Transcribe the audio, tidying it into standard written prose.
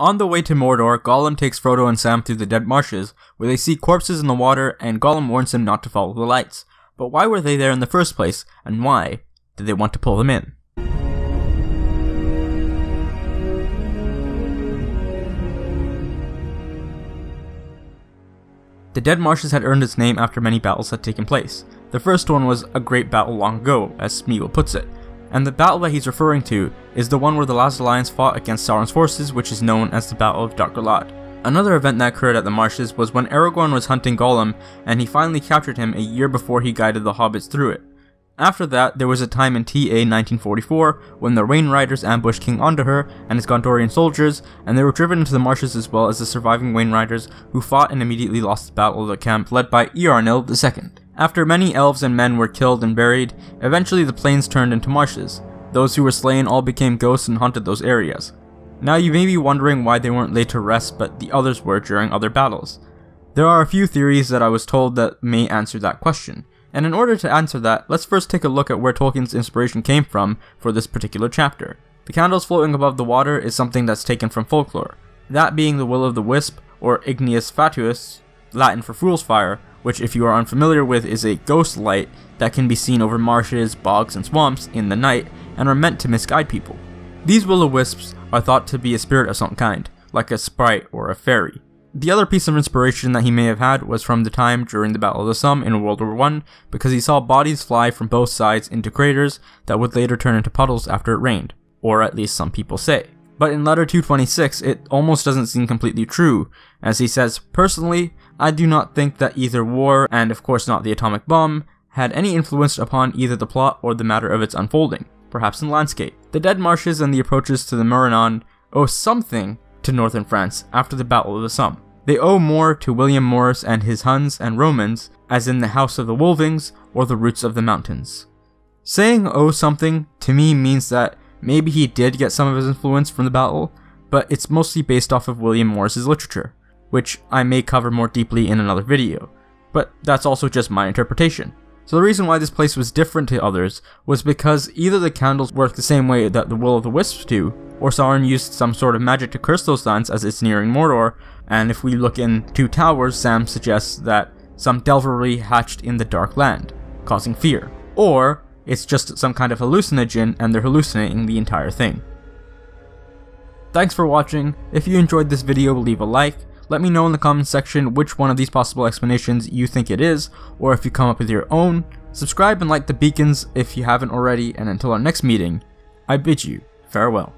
On the way to Mordor, Gollum takes Frodo and Sam through the Dead Marshes, where they see corpses in the water, and Gollum warns them not to follow the lights. But why were they there in the first place, and why did they want to pull them in? The Dead Marshes had earned its name after many battles had taken place. The first one was a great battle long ago, as Smeagol puts it, and the battle that he's referring to is the one where the last alliance fought against Sauron's forces, which is known as the Battle of Dol-Gulad. Another event that occurred at the Marshes was when Aragorn was hunting Gollum, and he finally captured him a year before he guided the hobbits through it. After that, there was a time in TA 1944 when the Rain Riders ambushed King Ondahur and his Gondorian soldiers, and they were driven into the marshes as well as the surviving Rain Riders, who fought and immediately lost the Battle of the Camp led by Eärnil II. After many elves and men were killed and buried, eventually the plains turned into marshes. Those who were slain all became ghosts and haunted those areas. Now you may be wondering why they weren't laid to rest but the others were during other battles. There are a few theories that I was told that may answer that question. And in order to answer that, let's first take a look at where Tolkien's inspiration came from for this particular chapter. The candles floating above the water is something that's taken from folklore, that being the will of the wisp, or ignis fatuus, Latin for fool's fire, which if you are unfamiliar with is a ghost light that can be seen over marshes, bogs, and swamps in the night and are meant to misguide people. These will-o-wisps are thought to be a spirit of some kind, like a sprite or a fairy. The other piece of inspiration that he may have had was from the time during the Battle of the Somme in World War I, because he saw bodies fly from both sides into craters that would later turn into puddles after it rained, or at least some people say. But in letter 226, it almost doesn't seem completely true, as he says, "Personally, I do not think that either war, and of course not the atomic bomb, had any influence upon either the plot or the matter of its unfolding, perhaps in landscape. The Dead Marshes and the approaches to the Meurarnon owe something to northern France after the Battle of the Somme. They owe more to William Morris and his Huns and Romans, as in the House of the Wolvings or the Roots of the Mountains." Saying owe something to me means that maybe he did get some of his influence from the battle, but it's mostly based off of William Morris's literature, which I may cover more deeply in another video, but that's also just my interpretation. So the reason why this place was different to others was because either the candles work the same way that the Will of the Wisps do, or Sauron used some sort of magic to curse those lands as it's nearing Mordor, and if we look in Two Towers, Sam suggests that some Delvery hatched in the Dark Land, causing fear. Or it's just some kind of hallucinogen and they're hallucinating the entire thing. Thanks for watching. If you enjoyed this video, leave a like. Let me know in the comments section which one of these possible explanations you think it is, or if you come up with your own. Subscribe and like the beacons if you haven't already, and until our next meeting, I bid you farewell.